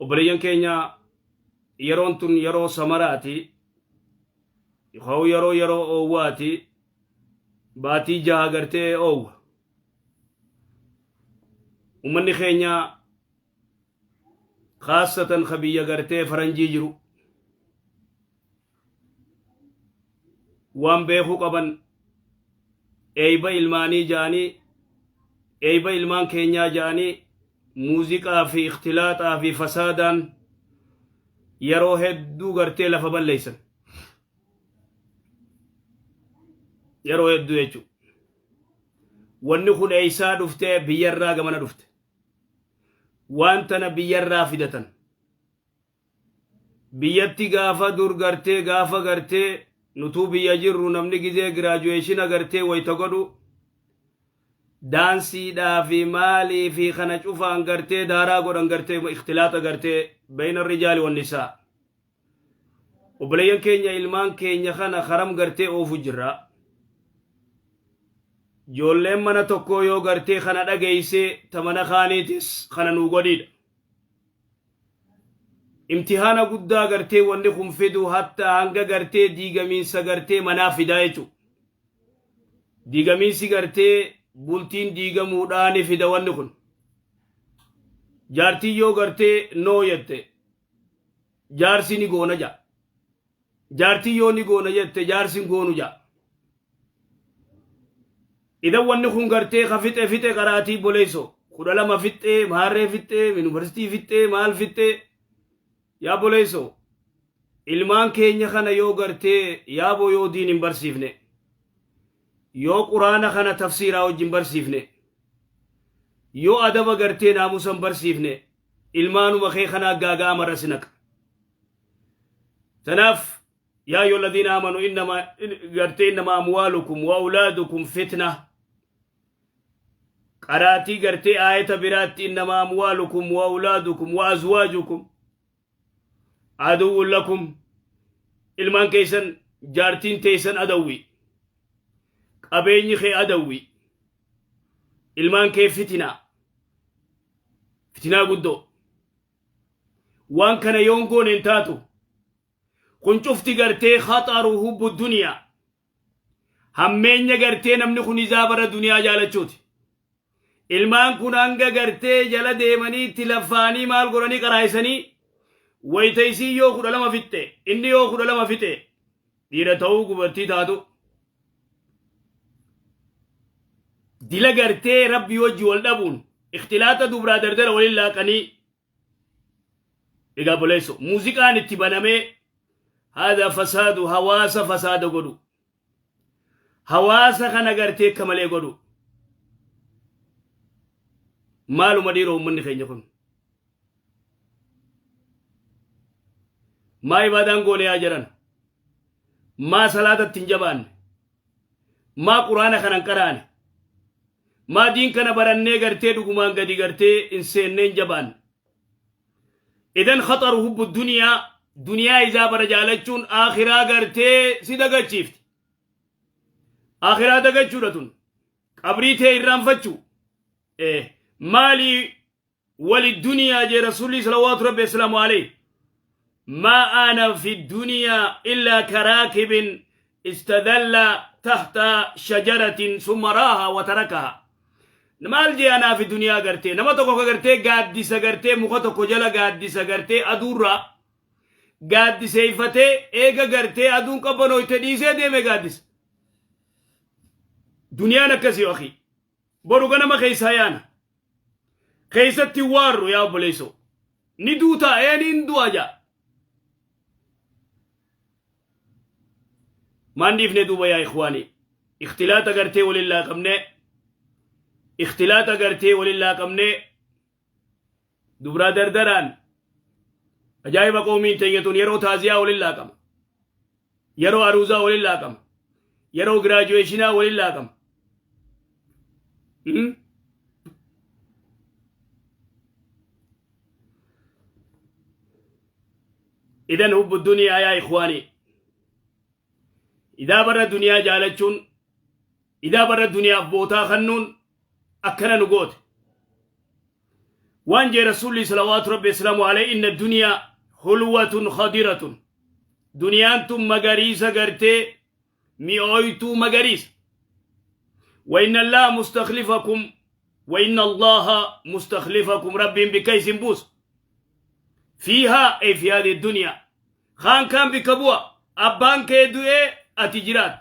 وبريان كينيا يرونتون يرو سمراتي يخو يرو أواتي باتي جاها قرتي أو ومن خينيا خاصة خبية قرتي فرنجي جرو وان بيخو قبن ايبا ilmaanii jaanii eeyba ilmaan keenyaa jaanii muuziqaa fi ikhtilaaxaa fi fasaadaan yeroo hedduu gartee lafa balleeysan yeroo hedduu jechuudha. Wanni kun eeysaa dhuftee biyyarraa gamana dhufte waan tana biyyarraa fidatan biyyatti gaafa dur gartee gaafa gartee nutuu biyya jirru namni gizee graduation agartee wayta godhu daansiidhaa fi maalii fi kana cufaan gartee daaraa godhan gartee ikhtilaata gartee bayna rijaali wan nisaa obboleeyyan keenya ilmaan keenya kana haram gartee oofu jirra. Ijoolleen mana tokko yoo gartee kana dhageeyse tamana kaaniitis kana nuu godhiidha. Imtihaana guddaa gartee wanni kun fidu hatta hanga gartee diigamiinsa gartee manaa fidaa jechuudha. Diigamiinsi gartee bultiin diigamuudhaan fida wanni kun. Jaartii yoo gartee noo jette jaarsi ni goona ja'a. Jaartii yoo ni goona jette jaarsi goonu ja'a. Idan wanni kun gartee ka fixe qaraatii boleeyso 12 fixe maarree fixe yuunivarsiitii fixe maal fixe yaa boleeyso ilmaan keenya kana yoo gartee yaaboo yoo diin hin barsiifne yoo quraana kana tafsiiraa wajjin barsiifne yoo adaba gartee naamusan barsiifne ilmaanuma kee kana gaagaa marasinaqa. Tanaaf yaa ayyuhal ladhiina aamanuu innama amwaalukum wa awlaadukum fitna. قراتي قرتي آية براتي إنما أموالكم وأولادكم وأزواجكم عدو لكم إلمان كيسن جارتين تيسن أدوي قبيني خي أدوي إلمان كي فتنة قدو وان كان يونقون انتاتو كن شفتي قرتي خطر حب الدنيا همين قرتي نمني خني زابر الدنيا جالتشوتي ilmaan kun hanga gartee jala deemanii tilafaanii maal godhanii qaraayisanii waytaysii yoo 12 fitte inni yoo 12 fitte dhiira ta'uu gubartii taatu dila gartee rabbi wajji wal dhabuun ikhtilaata dubraa dardara waliin laaqanii egaa boleesso muuziqaan itti banamee haadha fasaadu hawaasa fasaada godhu hawaasa kana gartee kamalee godhu مالو مديرو من خيني كن ما عبادان قولي آجران ما صلاة التنجبان ما قرآن خنان قرآن ما دين كان براني غرتي دقمان قدي غرتي انسانين جبان إذن خطر حب الدنيا دنيا إذا برجالتشون آخرا غرتي سيدغا چيفت آخرا دغا چورتون قبريته إرام فتشو مالي وللدنيا جي رسولي صلوات ربي السلام عليه ما أنا في الدنيا إلا كراكب استدل تحت شجرة ثم راها وتركها نمال جي أنا في الدنيا قرتي نما تقوك قرتي قادسة قرتي مخطوك جلا قادسة قرتي أدورا قادسة إفتي إيقا قرتي أدون قبنو يتديسي ديمي قادس دنيا نكسي أخي بروغانا ما خيسايانا خيستي وارو يا بوليسو ندوتا يعني ندو أجا ما نديف ندوبا يا إخواني اختلاط أغرتي ولله قمني اختلاط أغرتي ولله قمني دبرا دردران أجايب قومين تنيتون يرو تازيا ولله قم يرو عروزا ولله قم يرو graduationa ولله قم إذن حب الدنيا يا إخواني إذا برا الدنيا جالتشون إذا برا الدنيا بوتا خنون أكنا نقوت وانجي رسولي صلوات ربي السلام عليه إن الدنيا حلوة خضرة دنيا أنتم مغاريس غرتي ميويتو مغاريس وإن الله مستخلفكم وإن الله مستخلفكم ربي بكيس بوس فيها أي في هذه الدنيا خان كان بكبوة أبان كيدوئي أتجرات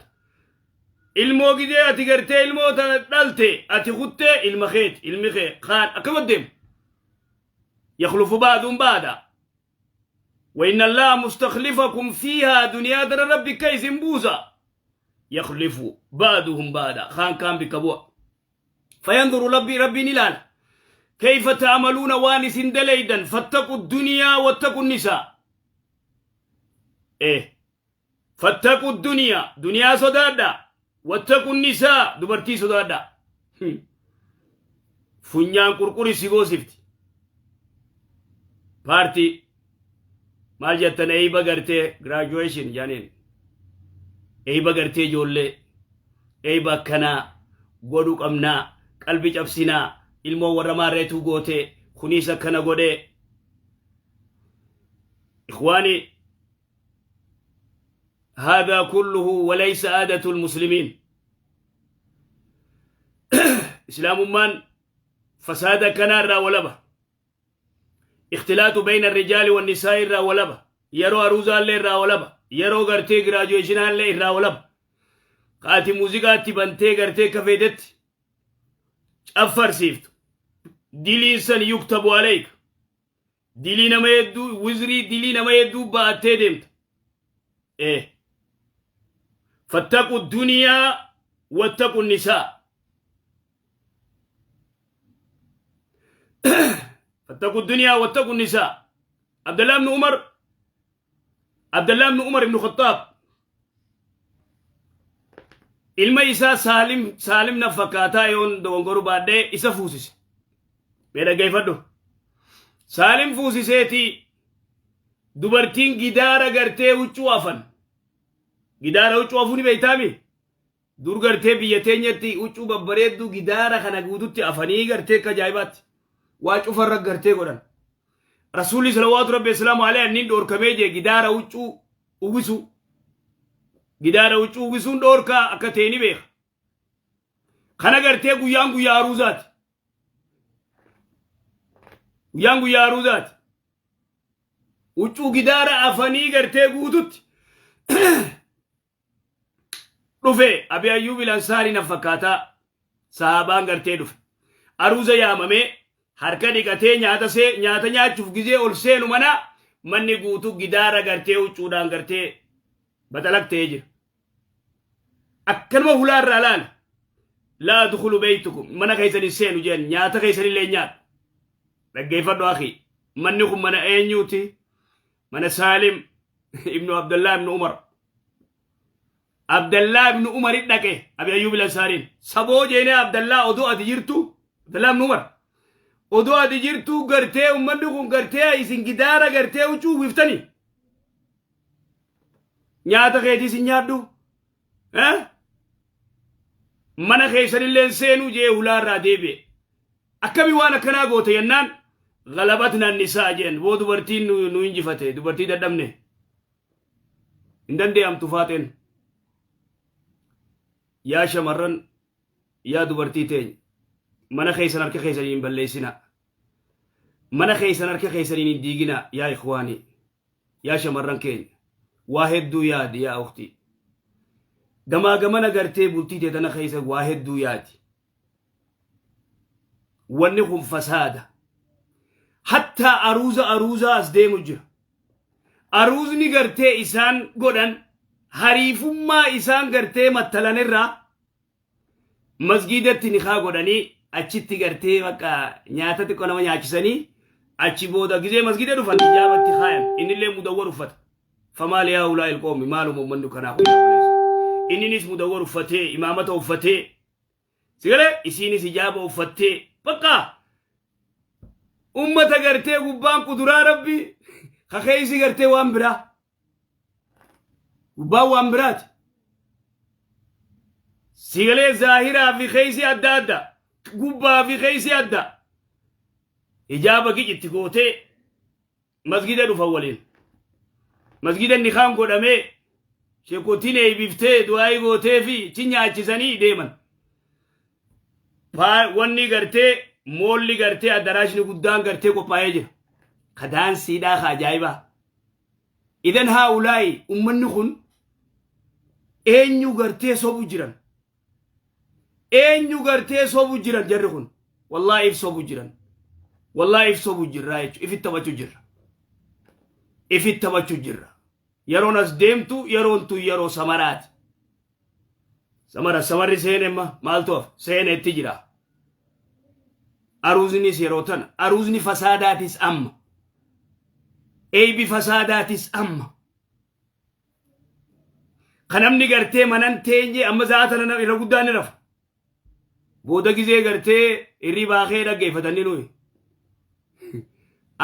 الموجودة أتجرتي الموت دلتي أتخطي المخيت المخيت خان أكمدم يخلف بعضهم بعضا وإن الله مستخلفكم فيها دنيا در ربي كيس بوزا يخلف بعضهم بعضا خان كان بكبوة فينظر ربي نلال كيف تعملون وانس دليدا فاتقوا الدنيا واتقوا النساء فاتقوا الدنيا دنيا صدادا واتقوا النساء دبرتي صدادا فنيان كركوري سيغو سيفتي بارتي مال جتن اي بغرتي graduation جانين اي بغرتي جولي اي بكنا غدو قمنا قلبي جبسنا ilmo warra marretu gote khunisa kana gode إخواني هذا كله وليس عادة المسلمين إسلام من فساد كنار را ولبه اختلاط بين الرجال والنساء را ولبه يرو أروزا اللي را ولبه يرو غرتي graduation اللي را ولبه قاتي موزيقاتي بنتي غرتي كفيدت أفر سيفت دلي سن يكتب عليك دلي نما يدو وزري دلي نما يدو باتي دمت فاتقوا الدنيا واتقوا النساء فاتقوا الدنيا واتقوا النساء عبد الله بن عمر بن الخطاب الميسا سالم نفكاتا يون دونغورو بعد إسا فوسيس بيدا جايفدو سالم فوسيسيتي دوبرتين جدارة غرتي وچوافن جدارة وچوافوني بيتامي دور غرتي بيتين يتي وچو ببريد دو جدارة خنا قودوتي أفني غرتي كجايبات واچو فرق غرتي قرن رسولي صلوات ربي السلام عليه نين دور كميجي جدارة وچو وغسو جدارة وچو وغسون دور كا أكتيني بيخ خنا غرتي قيان قيا روزات قيان قيا روزات وچو جدارة أفني غرتي قودوتي رفي أبي أيوب الأنصاري نفكاتا صحابان غرتي رفي أروزا يامامي harka dhiqatee nyaata nyaachuuf gizee ol seenu mana manni guutuu gidaara gartee huccuudhaan gartee batalaktee jira akkanuma hulaarraa laala laa dukulu beeytukum mana keeysanin seenu jeen nyaata keeysanillee nyaadhu dhaggeeffadhu akhi manni kun mana eenyuuti mana Saalim ibnu Abdullah ibnu Umar Abdullah ibnu Umar dhaqe Abi Ayyub al-Ansariin saboo jeene Abdullah odoo ati jirtu Abdullah ibnu Umar odoo ati jirtu gartee ummanni kun gartee isin gidaara gartee huccuu wiftani nyaata keetii isin nyaadhu mana keessanilleen seenuu jee hulaarraa deebi'e akkami waan akkanaa goote yennaan galabatna nisaa jeen boo dubartiin nu injifate dubartii dadhabne hin dandeeyamtu faateen yaa shamarran yaa dubartii teenya mana خيسن أركي خيسنين بلسنا mana خيسن أركي خيسنين ديجنا يا إخواني يا شمران كين واحد دو ياد يا أختي جمانا قرتي بولتي تنا خيسن واحد دو ياد ونهم فساد حتى أروزا أصدم وجه أروزني قرتي إسان قدن هريفم ما إسان قرتي مثلاً الرا مسجدة تنخا قدني achitti gartee bakka nyaatatti qonama nyaachisanii achi booda gizee masgida dhufan ijaabatti khayam innillee mudawwar uffata famaal yaa ulaa ilqoomi maalum ummannu kanaa inninis mudawwar uffatee imaamata uffatee sigale isiinis ijaaba uffattee bakka ummata gartee gubbaan kuduraa rabbi kakeeysi gartee waan biraa gubbaan waan biraati sigale zaahiraa fi keeysi adda adda قبا في خيسي أدى hijaaba kijitti gootee masgida dhufa waliin masgida inni kaan godhamee sheekotiin eebiftee du'aayii gootee fi chi nyaachisanii deeman wanni gartee moolli gartee addaraashni guddaan gartee qophaa'ee jira kadaan siidhaa ajaa'ibaa idan haa'ulaayi ummanni kun eenyu gartee sobu jiran eenyu gartee sobu jiran jarri kun wallahi if sobu jiran wallahi if sobu jirra jechu ifit taphachuu jirra ifit taphachuu jirra yeroon as deemtu yeroon tu yeroo samaraati samarri seenemma maaltoof seeneetti jira aruuznis yeroo tana aruuzni fasaadaatis amma eebi fasaadaatis amma kanamni gartee manan teenye amma zaatana irra guddaan ni rafa booda gizee gartee irri baakee dhaggeeffatanii nuyi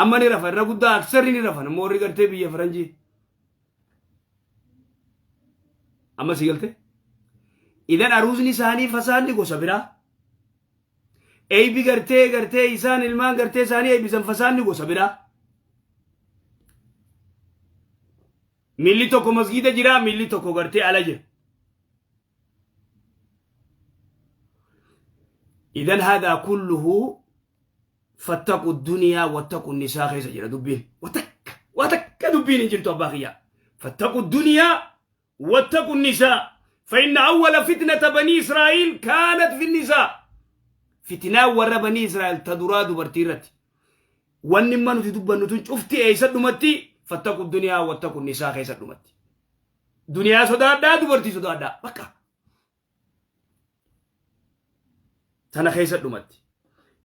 amma ni rafa irra guddaa aksarri ni rafa nammoo irri gartee biyya faranjii amma si galte idan aruuzni isaanii fasaadni gosa biraa eebi gartee isaan ilmaan gartee isaanii eebisan fasaadni gosa biraa milli tokko masgida jira milli tokko gartee ala jira إذن هذا كله فاتقوا الدنيا واتقوا النساء خيسا جرى دبين وتك دبين جرتوا باقيا فاتقوا الدنيا واتقوا النساء فإن أول فتنة بني إسرائيل كانت في النساء فتنة ور بني إسرائيل تدراد برتيرت ونما نتدب نتنشفتي أيسا دمتي فاتقوا الدنيا واتقوا النساء خيسا دمتي دنيا صدادا دبرتي صدادا بكا تنا خيسا دمتي